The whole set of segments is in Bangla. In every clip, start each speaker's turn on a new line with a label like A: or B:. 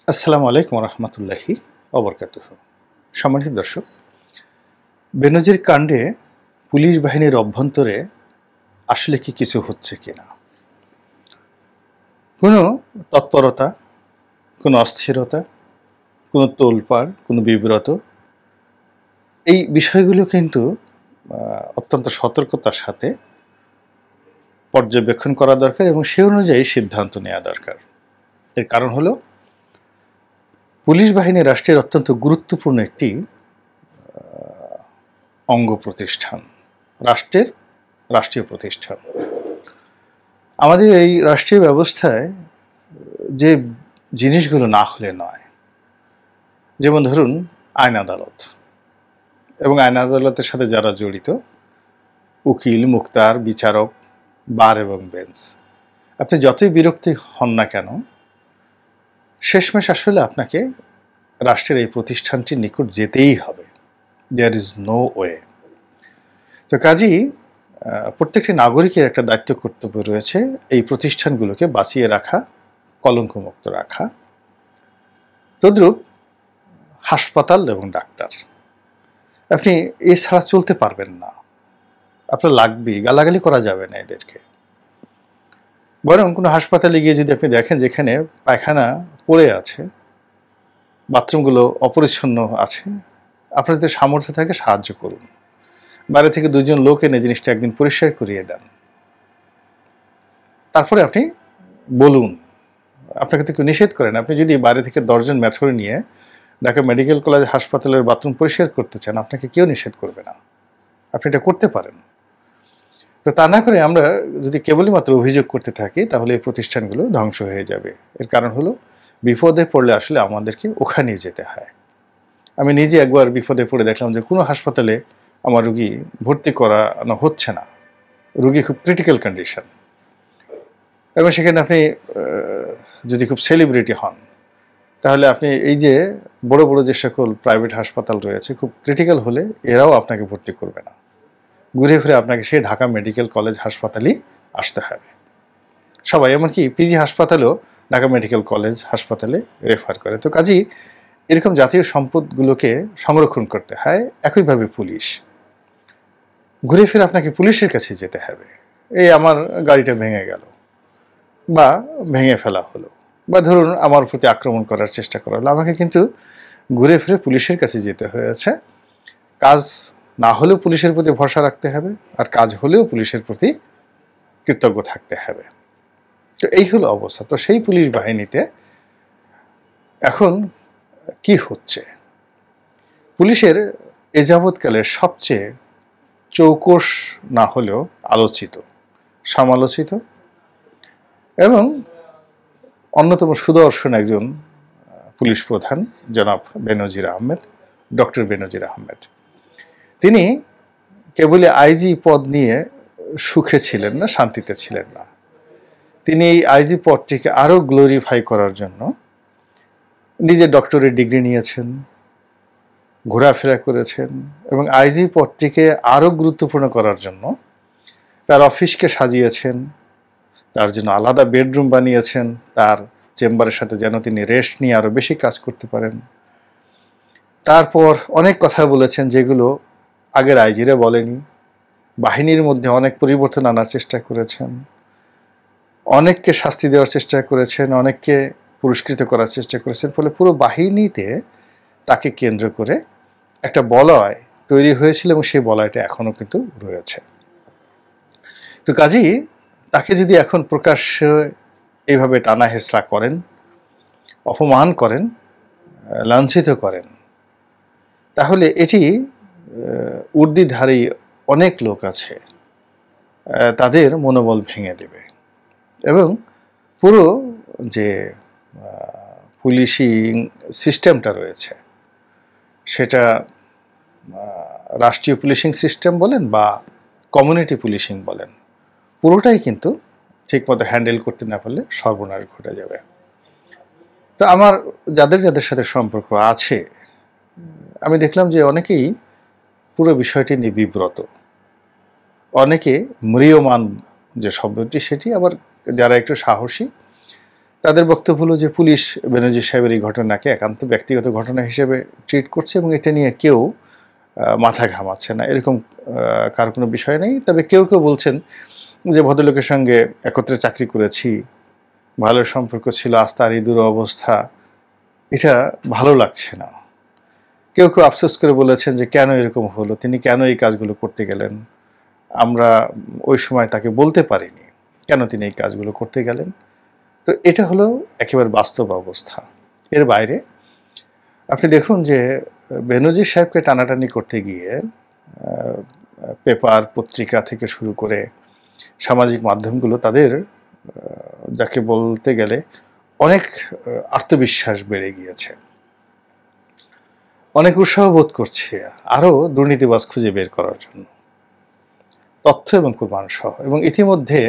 A: আসসালামু আলাইকুম রহমতুল্লাহি অবরকাতুহ। সম্মানিত দর্শক, বেনজির কাণ্ডে পুলিশ বাহিনীর অভ্যন্তরে আসলে কি কিছু হচ্ছে কিনা, কোনো তৎপরতা, কোনো অস্থিরতা, কোনো তোলপাড়, কোনো বিব্রত, এই বিষয়গুলো কিন্তু অত্যন্ত সতর্কতার সাথে পর্যবেক্ষণ করা দরকার এবং সে অনুযায়ী সিদ্ধান্ত নেওয়া দরকার। এর কারণ হলো, পুলিশ বাহিনী রাষ্ট্রের অত্যন্ত গুরুত্বপূর্ণ একটি অঙ্গ প্রতিষ্ঠান, রাষ্ট্রীয় প্রতিষ্ঠান। আমাদের এই রাষ্ট্রীয় ব্যবস্থায় যে জিনিসগুলো না হলে নয়, যেমন ধরুন আইন আদালত এবং আইন আদালতের সাথে যারা জড়িত, উকিল, মুক্তার, বিচারক, বার এবং বেঞ্চ, আপনি যতই বিরক্তি হন না কেন, শেষমেশ আসলে আপনাকে রাষ্ট্রের এই প্রতিষ্ঠানটির নিকট যেতেই হবে। There is no way. তো কাজেই প্রত্যেকটি নাগরিকের একটা দায়িত্ব কর্তব্য রয়েছে এই প্রতিষ্ঠানগুলোকে বাঁচিয়ে রাখা, কলঙ্কমুক্ত রাখা। তদ্রূপ হাসপাতাল এবং ডাক্তার, আপনি এছাড়া চলতে পারবেন না, আপনার লাগবেই, গালাগালি করা যাবে না এদেরকে। বরং কোনো হাসপাতালে গিয়ে যদি আপনি দেখেন যেখানে পায়খানা পড়ে আছে, বাথরুমগুলো অপরিচ্ছন্ন আছে, আপনার যদি সামর্থ্য থাকে সাহায্য করুন, বাইরে থেকে দুজন লোক এনে জিনিসটা একদিন পরিষ্কার করিয়ে দেন। তারপরে আপনি বলুন, আপনাকে তো কেউ নিষেধ করেন। আপনি যদি বাইরে থেকে 10 জন ম্যাথরে নিয়ে ঢাকা মেডিকেল কলেজ হাসপাতালের বাথরুম পরিষ্কার করতে চান, আপনাকে কেউ নিষেধ করবে না, আপনি এটা করতে পারেন। তো তা না করে আমরা যদি কেবলই মাত্র অভিযোগ করতে থাকি, তাহলে এই প্রতিষ্ঠানগুলো ধ্বংস হয়ে যাবে। এর কারণ হলো, বিপদে পড়লে আসলে আমাদেরকে ওখানেই যেতে হয়। আমি নিজে একবার বিপদে পড়ে দেখলাম যে কোনো হাসপাতালে আমার রুগী ভর্তি করানো হচ্ছে না, রুগী খুব ক্রিটিক্যাল কন্ডিশন, এবং সেখানে আপনি যদি খুব সেলিব্রিটি হন, তাহলে আপনি এই যে বড় বড় যে সকল প্রাইভেট হাসপাতাল রয়েছে, খুব ক্রিটিক্যাল হলে এরাও আপনাকে ভর্তি করবে না, ঘুরে ফিরে আপনাকে সেই ঢাকা মেডিকেল কলেজ হাসপাতালেই আসতে হবে। সবাই, এমনকি পিজি হাসপাতালেও ঢাকা মেডিকেল কলেজ হাসপাতালে রেফার করে। তো কাজেই এরকম জাতীয় সম্পদগুলোকে সংরক্ষণ করতে হয়। একইভাবে পুলিশ, ঘুরে ফিরে আপনাকে পুলিশের কাছে যেতে হবে। এই আমার গাড়িটা ভেঙে গেল, বা ভেঙে ফেলা হলো, বা ধরুন আমার প্রতি আক্রমণ করার চেষ্টা করা হলো, আমাকে কিন্তু ঘুরে ফিরে পুলিশের কাছে যেতে হয়েছে। কাজ না হলেও পুলিশের প্রতি ভরসা রাখতে হবে, আর কাজ হলেও পুলিশের প্রতি কৃতজ্ঞ থাকতে হবে। তো এই হলো অবস্থা। তো সেই পুলিশ বাহিনীতে এখন কি হচ্ছে? পুলিশের এ যাবৎকালের সবচেয়ে চৌকস না হলেও আলোচিত, সমালোচিত এবং অন্যতম সুদর্শন একজন পুলিশ প্রধান জনাব বেনজির আহমেদ, ডক্টর বেনজির আহমেদ। তিনি কেবলই আইজি পদ নিয়ে সুখে ছিলেন না, শান্তিতে ছিলেন না। তিনি এই আইজি পদটিকে আরও গ্লোরিফাই করার জন্য নিজে ডক্টরেট ডিগ্রি নিয়েছেন, ঘোরাফেরা করেছেন, এবং আইজি পদটিকে আরও গুরুত্বপূর্ণ করার জন্য তার অফিসকে সাজিয়েছেন, তার জন্য আলাদা বেডরুম বানিয়েছেন, তার চেম্বারের সাথে যেন তিনি রেস্ট নিয়ে আরও বেশি কাজ করতে পারেন। তারপর অনেক কথা বলেছেন যেগুলো আগের আইজিরা বলেনি। বাহিনীর মধ্যে অনেক পরিবর্তন আনার চেষ্টা করেছেন, অনেককে শাস্তি দেওয়ার চেষ্টা করেছেন, অনেককে পুরস্কৃত করার চেষ্টা করেছেন। ফলে পুরো বাহিনীতে তাকে কেন্দ্র করে একটা বলয় তৈরি হয়েছিল, এবং সেই বলয়টা এখনও কিন্তু রয়েছে। তো কাজেই তাকে যদি এখন প্রকাশ্যে এইভাবে টানা হেঁচড়া করেন, অপমান করেন, লাঞ্ছিত করেন, তাহলে এটি ঊর্ধ্বধারী অনেক লোক আছে, তাদের মনোবল ভেঙে দেবে, এবং পুরো যে পুলিশিং সিস্টেমটা রয়েছে, সেটা রাষ্ট্রীয় পুলিশিং সিস্টেম বলেন বা কমিউনিটি পুলিশিং বলেন, পুরোটাই কিন্তু ঠিকমতো হ্যান্ডেল করতে না পারলে সর্বনাশ ঘটে যাবে। তো আমার যাদের যাদের সাথে সম্পর্ক আছে, আমি দেখলাম যে অনেকেই পুরো বিষয়টি নিয়ে বিব্রত, অনেকে ম্রিয়মাণ যে শব্দটি সেটি, আবার যারা একটু সাহসী তাদের বক্তব্য হলো যে পুলিশ বেনজির সাহেবের এই ঘটনাকে একান্ত ব্যক্তিগত ঘটনা হিসেবে ট্রিট করছে এবং এটা নিয়ে কেউ মাথা ঘামাচ্ছে না, এরকম কার কোনো বিষয় নেই। তবে কেউ কেউ বলছেন যে ভদ্রলোকের সঙ্গে একত্রে চাকরি করেছি, ভালো সম্পর্ক ছিল, আজ তার এই দুরবস্থা, এটা ভালো লাগছে না। কেউ কেউ আফসোস করে বলেছেন যে কেন এরকম হলো, তিনি কেন এই কাজগুলো করতে গেলেন, আমরা ওই সময় তাকে বলতে পারিনি কেন তিনি এই কাজগুলো করতে গেলেন। তো এটা হলো একেবারে বাস্তব অবস্থা। এর বাইরে আপনি দেখুন যে বেনজির সাহেবকে টানাটানি করতে গিয়ে পেপার পত্রিকা থেকে শুরু করে সামাজিক মাধ্যমগুলো তাদের যাকে বলতে গেলে অনেক আত্মবিশ্বাস বেড়ে গিয়েছে, অনেক উৎসাহ বোধ করছে আরও দুর্নীতিবাজ খুঁজে বের করার জন্য, তথ্য এবং প্রমাণ সহ। এবং ইতিমধ্যে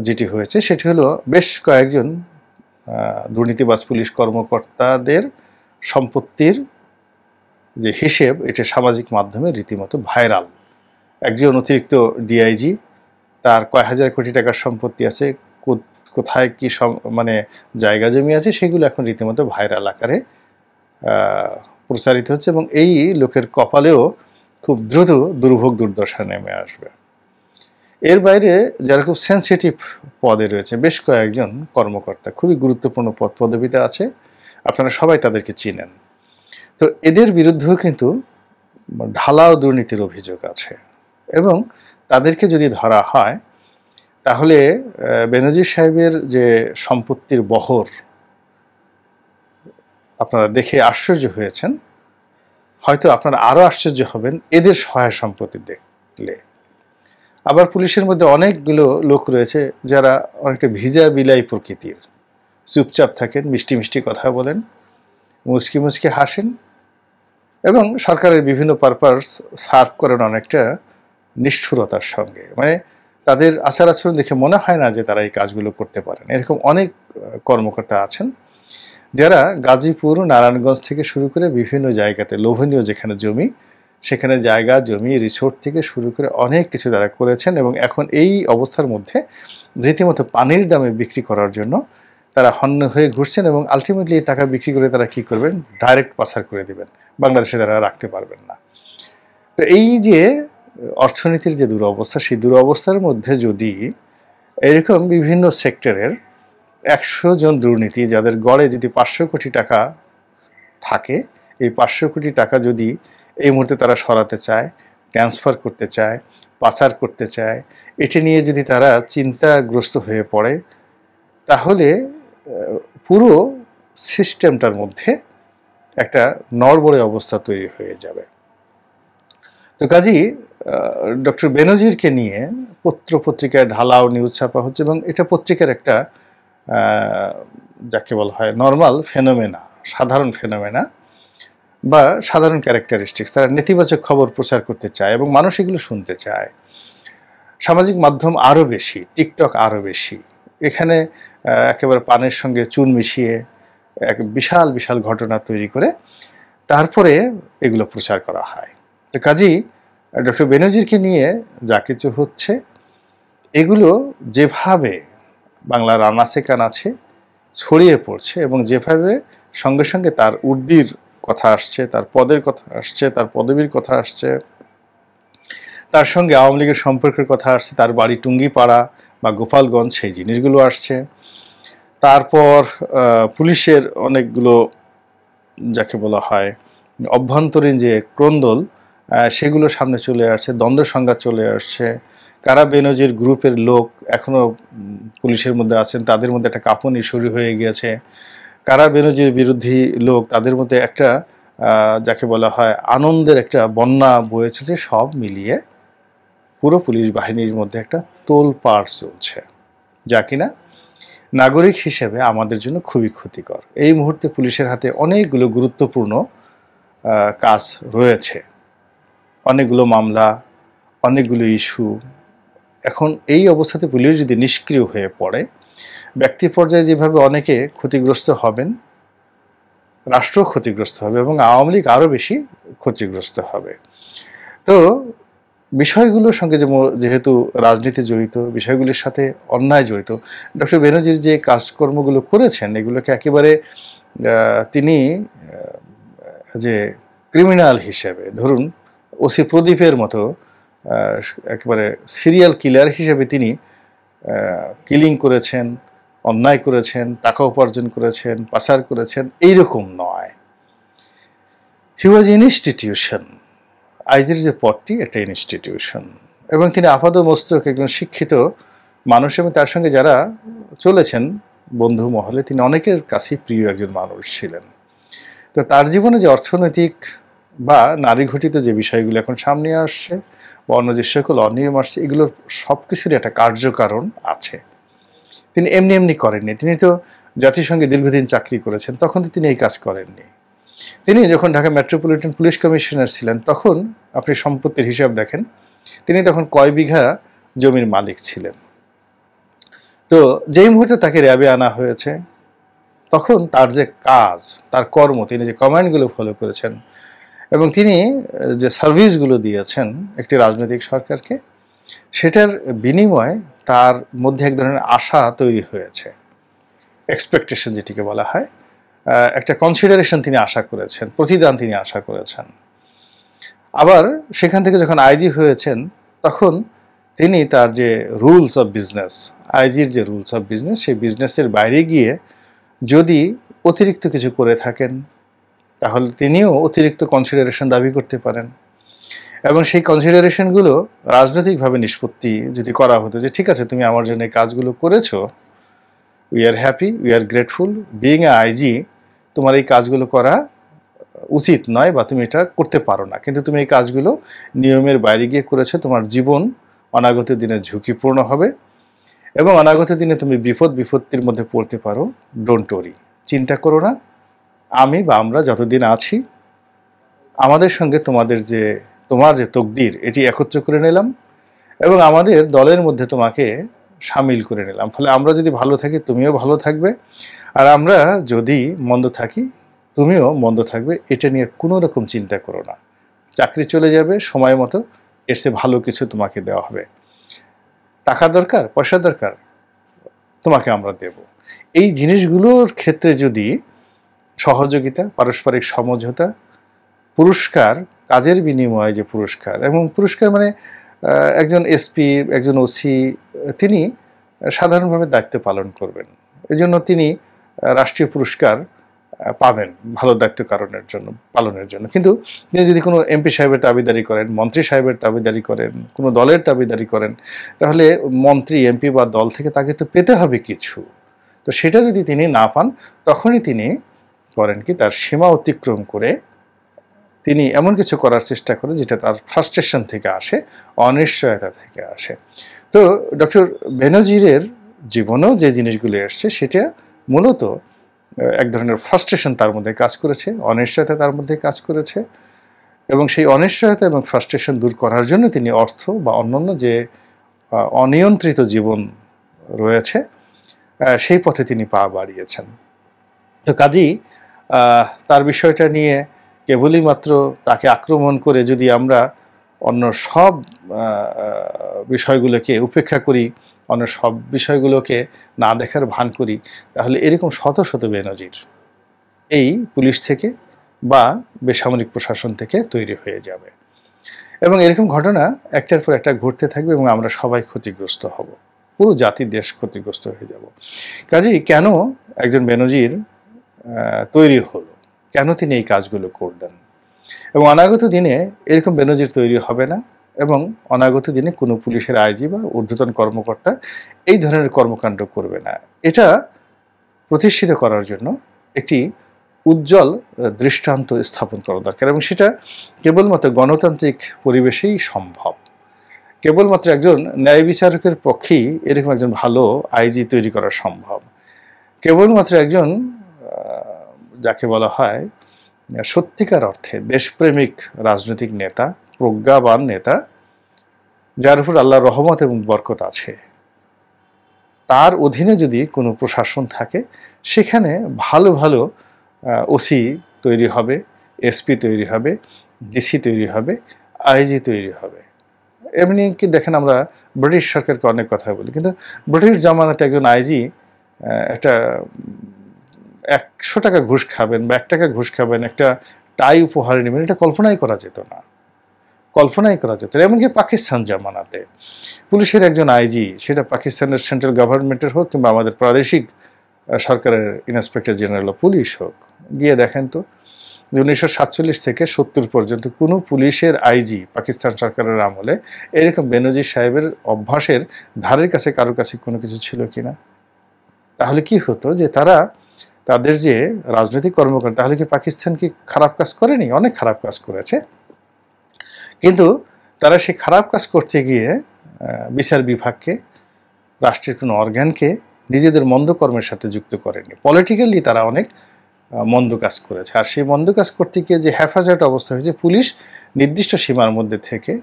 A: যেটি হয়েছে সেটি হলো বেশ কয়েকজন দুর্নীতিবাজ পুলিশ কর্মকর্তাদের সম্পত্তির যে হিসেব, এটা সামাজিক মাধ্যমে রীতিমতো ভাইরাল। একজন অতিরিক্ত ডিআইজি, তার কয় হাজার কোটি টাকার সম্পত্তি আছে, কোথায় কি মানে জায়গা জমি আছে, সেগুলো এখন রীতিমতো ভাইরাল আকারে প্রচারিত হচ্ছে এবং এই লোকের কপালেও খুব দ্রুত দুর্ভোগ দুর্দশা নেমে আসবে। এর বাইরে যারা খুব সেন্সিটিভ পদে রয়েছে, বেশ কয়েকজন কর্মকর্তা খুবই গুরুত্বপূর্ণ পদ পদবিতে আছে, আপনারা সবাই তাদেরকে চিনেন। তো এদের বিরুদ্ধেও কিন্তু ঢালাও দুর্নীতির অভিযোগ আছে এবং তাদেরকে যদি ধরা হয় তাহলে বেনজির সাহেবের যে সম্পত্তির বহর আপনারা দেখে আশ্চর্য হয়েছেন, হয়তো আপনারা আরও আশ্চর্য হবেন এদের সহায় সম্পত্তি দেখলে। আবার পুলিশের মধ্যে অনেকগুলো লোক রয়েছে যারা অনেকটা ভিজা বিলাই প্রকৃতির, চুপচাপ থাকেন, মিষ্টি মিষ্টি কথা বলেন, মুচকি মুচকি হাসেন এবং সরকারের বিভিন্ন পারপাস সার্ভ করেন অনেকটা নিষ্ঠুরতার সঙ্গে। মানে তাদের আচার আচরণ দেখে মনে হয় না যে তারা এই কাজগুলো করতে পারেন। এরকম অনেক কর্মকর্তা আছেন যারা গাজীপুর, নারায়ণগঞ্জ থেকে শুরু করে বিভিন্ন জায়গাতে লোভনীয় যেখানে জমি, সেখানে জায়গা জমি রিসোর্ট থেকে শুরু করে অনেক কিছু তারা করেছেন এবং এখন এই অবস্থার মধ্যে রীতিমতো পানির দামে বিক্রি করার জন্য তারা হন্য হয়ে ঘুরছেন এবং আলটিমেটলি এই টাকা বিক্রি করে তারা কী করবেন, ডাইরেক্ট পাচার করে দেবেন, বাংলাদেশে তারা রাখতে পারবেন না। তো এই যে অর্থনীতির যে দুরবস্থা, সেই দুরবস্থার মধ্যে যদি এরকম বিভিন্ন সেক্টরের 100 জন দুর্নীতি যাদের গড়ে যদি 500 কোটি টাকা থাকে, এই 500 কোটি টাকা যদি এই মুহূর্তে তারা সরাতে চায়, ট্রান্সফার করতে চায়, পাচার করতে চায়, এটি নিয়ে যদি তারা চিন্তাগ্রস্ত হয়ে পড়ে, তাহলে পুরো সিস্টেমটার মধ্যে একটা নড়বড়ে অবস্থা তৈরি হয়ে যাবে। তো কাজেই ডক্টর বেনজিরকে নিয়ে পত্র পত্রিকায় ঢালাও নিউজ ছাপা হচ্ছে এবং এটা পত্রিকার একটা যাকে বলা হয় নর্মাল ফেনোমেনা, সাধারণ ফেনোমেনা বা সাধারণ ক্যারেক্টারিস্টিক্স। তারা নেতিবাচক খবর প্রচার করতে চায় এবং মানুষ এগুলো শুনতে চায়। সামাজিক মাধ্যম আরও বেশি, টিকটক আরও বেশি, এখানে একেবারে পানের সঙ্গে চুন মিশিয়ে এক বিশাল বিশাল ঘটনা তৈরি করে তারপরে এগুলো প্রচার করা হয়। তো কাজেই ডক্টর বেনজিরকে নিয়ে যা কিছু হচ্ছে, এগুলো যেভাবে বাংলার আনাচে কানাচে ছড়িয়ে পড়ছে এবং যেভাবে সঙ্গে সঙ্গে তার উর্দির কথা আসছে, তার পদের কথা আসছে, তার পদবীর কথা আসছে, তার সঙ্গে আওয়ামী লীগের সম্পর্কের কথা আসছে, তার বাড়ি টুঙ্গিপাড়া বা গোপালগঞ্জ, সেই জিনিসগুলো আসছে। তারপর পুলিশের অনেকগুলো যাকে বলা হয় অভ্যন্তরীণ যে ক্রন্দল, সেগুলো সামনে চলে আসছে, দ্বন্দ্ব সংঘাত চলে আসছে। কারা বেনজির গ্রুপের লোক এখনও পুলিশের মধ্যে আছেন, তাদের মধ্যে একটা কাঁপুনি শুরু হয়ে গিয়েছে। কারা বেনজির বিরোধী লোক, তাদের মধ্যে একটা যাকে বলা হয় আনন্দের একটা বন্যা বয়ে চলছে। সব মিলিয়ে পুরো পুলিশ বাহিনীর মধ্যে একটা তোলপাড় চলছে, যা কিনা নাগরিক হিসেবে আমাদের জন্য খুবই ক্ষতিকর। এই মুহূর্তে পুলিশের হাতে অনেকগুলো গুরুত্বপূর্ণ কাজ রয়েছে, অনেকগুলো মামলা, অনেকগুলো ইস্যু। এখন এই অবস্থাতে পুলিশ যদি নিষ্ক্রিয় হয়ে পড়ে, ব্যক্তি পর্যায়ে যেভাবে অনেকে ক্ষতিগ্রস্ত হবেন, রাষ্ট্র ক্ষতিগ্রস্ত হবে এবং আওয়ামী লীগ আরও বেশি ক্ষতিগ্রস্ত হবে। তো বিষয়গুলোর সঙ্গে যেহেতু রাজনীতি জড়িত, বিষয়গুলির সাথে অন্যায় জড়িত, ডক্টর ব্যানার্জি যে কাজকর্মগুলো করেছেন এগুলোকে একেবারে তিনি যে ক্রিমিনাল হিসেবে, ধরুন ওসি প্রদীপের মতো একেবারে সিরিয়াল কিলার হিসেবে তিনি কিলিং করেছেন, অন্যায় করেছেন, টাকা উপার্জন করেছেন, পাচার করেছেন, এইরকম নয়। হি ওয়াজ ইনস্টিটিউশন। আইজির যে পদটি একটা ইনস্টিটিউশন, এবং তিনি আপাদমস্তক একজন শিক্ষিত মানুষ, এবং তার সঙ্গে যারা চলেছেন বন্ধু মহলে তিনি অনেকের কাছেই প্রিয় একজন মানুষ ছিলেন। তো তার জীবনে যে অর্থনৈতিক বা নারী ঘটিত যে বিষয়গুলো এখন সামনে আসছে বা অন্য যে সকল অনিয়ম আসছে, এগুলোর সব কিছুরই একটা কার্যকারণ আছে। তিনি এমনি এমনি করেননি। তিনি তো জাতিসংঘে দীর্ঘদিন চাকরি করেছেন, তখন তো তিনি এই কাজ করেননি। তিনি যখন ঢাকা মেট্রোপলিটন পুলিশ কমিশনার ছিলেন, তখন আপনি সম্পত্তির হিসাব দেখেন, তিনি তখন কয় বিঘা জমির মালিক ছিলেন। তো যেই মুহূর্তে তাকে র্যাবে আনা হয়েছে, তখন তার যে কাজ, তার কর্ম, তিনি যে কমান্ডগুলো ফলো করেছেন এবং তিনি যে সার্ভিসগুলো দিয়েছেন একটি রাজনৈতিক সরকারকে, সেটার বিনিময়ে তার মধ্যে এক ধরনের আশা তৈরি হয়েছে, এক্সপেকটেশন যেটিকে বলা হয়, একটা কনসিডারেশন তিনি আশা করেছেন, প্রতিদান তিনি আশা করেছেন। আবার সেখান থেকে যখন আইজি হয়েছেন, তখন তিনি তার যে রুলস অফ বিজনেস, আইজির যে রুলস অফ বিজনেস, সেই বিজনেসের বাইরে গিয়ে যদি অতিরিক্ত কিছু করে থাকেন, তাহলে তিনিও অতিরিক্ত কনসিডারেশন দাবি করতে পারেন। এবং সেই কনসিডারেশনগুলো রাজনৈতিকভাবে নিষ্পত্তি যদি করা হতো, যে ঠিক আছে তুমি আমার জন্য এই কাজগুলো করেছো, we are happy, we are grateful, being a IG তোমার এই কাজগুলো করা উচিত নয় বা তুমি এটা করতে পারো না, কিন্তু তুমি এই কাজগুলো নিয়মের বাইরে গিয়ে করেছো, তোমার জীবন অনাগত দিনে ঝুঁকিপূর্ণ হবে এবং অনাগত দিনে তুমি বিপত্তির মধ্যে পড়তে পারো, ডোন্ট ওরি, চিন্তা করো না, আমি বা আমরা যতদিন আছি আমাদের সঙ্গে তোমার যে তকদির এটি একত্র করে নিলাম এবং আমাদের দলের মধ্যে তোমাকে সামিল করে নিলাম। ফলে আমরা যদি ভালো থাকি তুমিও ভালো থাকবে, আর আমরা যদি মন্দ থাকি তুমিও মন্দ থাকবে, এটা নিয়ে কোনো রকম চিন্তা করো না। চাকরি চলে যাবে সময় মতো, এর চেয়ে ভালো কিছু তোমাকে দেওয়া হবে। টাকা দরকার, পয়সা দরকার, তোমাকে আমরা দেব। এই জিনিসগুলোর ক্ষেত্রে যদি সহযোগিতা, পারস্পরিক সমঝোতা, পুরস্কার, কাজের বিনিময়ে যে পুরস্কার, এবং পুরস্কার মানে একজন এসপি, একজন ওসি তিনি সাধারণভাবে দায়িত্ব পালন করবেন, এই জন্য তিনি রাষ্ট্রীয় পুরস্কার পাবেন ভালো দায়িত্ব পালনের জন্য। কিন্তু তিনি যদি কোনো এমপি সাহেবের দাবিদারি করেন, মন্ত্রী সাহেবের দাবিদারি করেন, কোনো দলের দাবিদারি করেন, তাহলে মন্ত্রী, এমপি বা দল থেকে তাকে তো পেতে হবে কিছু। তো সেটা যদি তিনি না পান, তখনই তিনি করেন কি, তার সীমা অতিক্রম করে তিনি এমন কিছু করার চেষ্টা করেন যেটা তার ফ্রাস্ট্রেশন থেকে আসে, অনিশ্চয়তা থেকে আসে। তো ডক্টর বেনজিরের জীবনেও যে জিনিসগুলো এসছে সেটা মূলত এক ধরনের ফ্রাস্ট্রেশন তার মধ্যে কাজ করেছে, অনিশ্চয়তা তার মধ্যে কাজ করেছে, এবং সেই অনিশ্চয়তা এবং ফ্রাস্ট্রেশন দূর করার জন্য তিনি অর্থ বা অন্যান্য যে অনিয়ন্ত্রিত জীবন রয়েছে সেই পথে তিনি পা বাড়িয়েছেন। তো কাজেই তার বিষয়টা নিয়ে কেবলই মাত্র তাকে আক্রমণ করে যদি আমরা অন্য সব বিষয়গুলোকে উপেক্ষা করি, অন্য সব বিষয়গুলোকে না দেখার ভান করি, তাহলে এরকম শত শত বেনজির এই পুলিশ থেকে বা বেসামরিক প্রশাসন থেকে তৈরি হয়ে যাবে, এবং এরকম ঘটনা একটার পর একটা ঘটতে থাকবে এবং আমরা সবাই ক্ষতিগ্রস্ত হব, পুরো জাতি দেশ ক্ষতিগ্রস্ত হয়ে যাব। কাজেই কেন একজন বেনজির তৈরি হলো, কেন তিনি এই কাজগুলো করলেন, এবং অনাগত দিনে এরকম বেনজির তৈরি হবে না, এবং অনাগত দিনে কোনো পুলিশের আইজি বা ঊর্ধ্বতন কর্মকর্তা এই ধরনের কর্মকাণ্ড করবে না। এটা প্রতিষ্ঠিত করার জন্য একটি উজ্জ্বল দৃষ্টান্ত স্থাপন করা দরকার, এবং সেটা কেবলমাত্র গণতান্ত্রিক পরিবেশেই সম্ভব। কেবলমাত্র একজন ন্যায় বিচারকের পক্ষেই এরকম একজন ভালো আইজি তৈরি করা সম্ভব। কেবলমাত্র একজন যাকে বলা হয় সত্যিকার অর্থে দেশপ্রেমিক রাজনৈতিক নেতা, প্রজ্ঞাবান নেতা, যার উপর আল্লাহর রহমত এবং বরকত আছে, তার অধীনে যদি কোনো প্রশাসন থাকে, সেখানে ভালো ভালো ওসি তৈরি হবে, এসপি তৈরি হবে, ডিসি তৈরি হবে, আইজি তৈরি হবে, এমনি কি দেখেন, আমরা ব্রিটিশ সরকারকে অনেক কথা বলি, কিন্তু ব্রিটিশ জামানাতে একজন আইজি একটা 100 টাকা ঘুষ খাবেন বা 1 টাকা ঘুষ খাবেন, একটা টাই উপহার নেবেন, এটা কল্পনাই করা যেত না, কল্পনাই করা যেত না। এমনকি পাকিস্তান জামানাতে পুলিশের একজন আইজি, সেটা পাকিস্তানের সেন্ট্রাল গভর্নমেন্টের হোক কিংবা আমাদের প্রাদেশিক সরকারের ইন্সপেক্টর জেনারেল অফ পুলিশ হোক, গিয়ে দেখেন তো 1947 থেকে 70 পর্যন্ত কোনো পুলিশের আইজি পাকিস্তান সরকারের আমলে এরকম বেনজির সাহেবের অভ্যাসের ধারের কাছে কারোর কাছে কোনো কিছু ছিল কিনা। তাহলে কি হতো যে তারা তাদের যে রাজনৈতিক কর্মকাণ্ড, তাহলে কি পাকিস্তান কি খারাপ কাজ করেনি? অনেক খারাপ কাজ করেছে, কিন্তু তারা সেই খারাপ কাজ করতে গিয়ে বিচার বিভাগকে, রাষ্ট্রের কোনো অর্গানকে নিজেদের মন্দ কর্মের সাথে যুক্ত করেনি। পলিটিক্যালি তারা অনেক মন্দ কাজ করেছে। আর সেই মন্দ কাজ করতে গিয়ে যে হেফাজত অবস্থা হয়েছে, পুলিশ নির্দিষ্ট সীমার মধ্যে থেকে,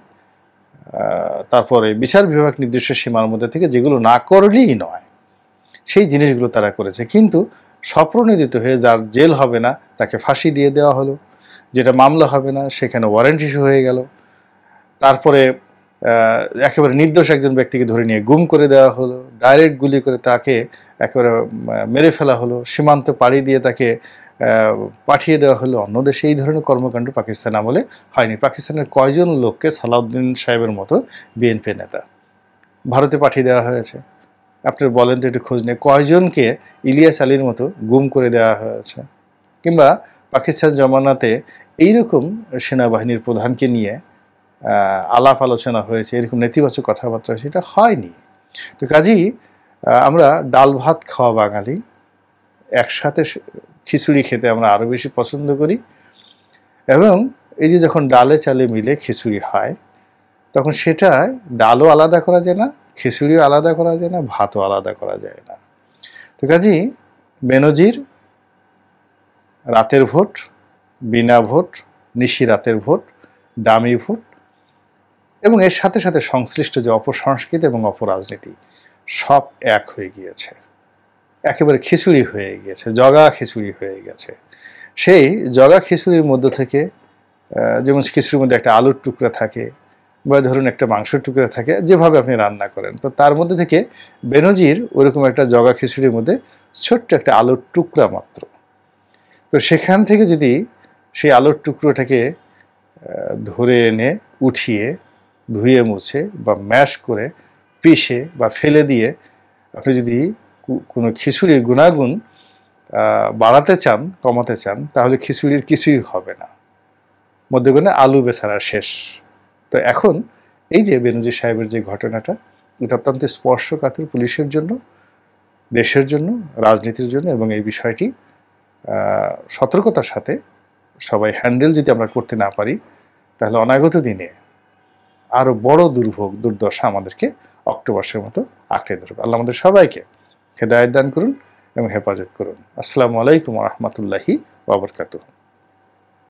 A: তারপরে বিচার বিভাগ নির্দিষ্ট সীমার মধ্যে থেকে যেগুলো না করলেই নয় সেই জিনিসগুলো তারা করেছে। কিন্তু স্বপ্রণোদিত হয়ে যার জেল হবে না তাকে ফাঁসি দিয়ে দেওয়া হলো, যেটা মামলা হবে না সেখানে ওয়ারেন্ট ইস্যু হয়ে গেল, তারপরে একেবারে নির্দোষ একজন ব্যক্তিকে ধরে নিয়ে গুম করে দেওয়া হলো, ডাইরেক্ট গুলি করে তাকে একেবারে মেরে ফেলা হলো, সীমান্ত পাড়ি দিয়ে তাকে পাঠিয়ে দেওয়া হলো অন্য দেশে। এই ধরনের কর্মকাণ্ড পাকিস্তান আমলে হয়নি। পাকিস্তানের কয়জন লোককে সালাউদ্দিন সাহেবের মতো বিএনপি নেতা ভারতে পাঠিয়ে দেওয়া হয়েছে? আপনার বলেন তো, একটু খোঁজ নিয়ে কয়জনকে ইলিয়াস আলীর মতো গুম করে দেওয়া হয়েছে? কিংবা পাকিস্তান জমানাতে এইরকম সেনাবাহিনীর প্রধানকে নিয়ে আলাপ আলোচনা হয়েছে, এরকম নেতিবাচক কথাবার্তা, সেটা হয়নি। তো কাজেই আমরা ডাল ভাত খাওয়া বাঙালি, একসাথে খিচুড়ি খেতে আমরা আরও বেশি পছন্দ করি। এবং এই যে যখন ডালে চালে মিলে খিচুড়ি হয়, তখন সেটা ডালও আলাদা করা যায় না, খিচুড়িও আলাদা করা যায় না, ভাতও আলাদা করা যায় না। তো কাজেই বেনজির রাতের ভোট, বিনা ভোট, নিশি রাতের ভোট, দামি ভোট এবং এর সাথে সাথে সংশ্লিষ্ট যে অপসংস্কৃতি এবং অপরাজনীতি, সব এক হয়ে গিয়েছে, একেবারে খিচুড়ি হয়ে গিয়েছে, জগা খিচুড়ি হয়ে গেছে। সেই জগা খিচুড়ির মধ্য থেকে, যেমন খিচুড়ির মধ্যে একটা আলুর টুকরা থাকে বা ধরুন একটা মাংসের টুকরা থাকে, যেভাবে আপনি রান্না করেন, তো তার মধ্যে থেকে বেনজির ওরকম একটা জগা খিচুড়ির মধ্যে ছোট্ট একটা আলুর টুকরা মাত্র। তো সেখান থেকে যদি সেই আলুর টুকরোটাকে ধরে এনে উঠিয়ে ধুয়ে মুছে বা ম্যাশ করে পিষে বা ফেলে দিয়ে আপনি যদি কোনো খিচুড়ির গুণাগুণ বাড়াতে চান, কমাতে চান, তাহলে খিচুড়ির কিছুই হবে না, মধ্যখানে আলু বেচারা শেষ। তো এখন এই যে বেনজির সাহেবের যে ঘটনাটা, এটা অত্যন্ত স্পর্শকাতর পুলিশের জন্য, দেশের জন্য, রাজনীতির জন্য। এবং এই বিষয়টি সতর্কতার সাথে সবাই হ্যান্ডেল যদি আমরা করতে না পারি, তাহলে অনাগত দিনে আরও বড় দুর্ভোগ, দুর্দশা আমাদেরকে অক্টোবরের মতো আঁকড়ে ধরবে। আল্লাহ আমাদের সবাইকে হেদায়েত দান করুন এবং হেফাজত করুন। আসসালামু আলাইকুম ওয়া রাহমাতুল্লাহি ওয়া বারাকাতুহু।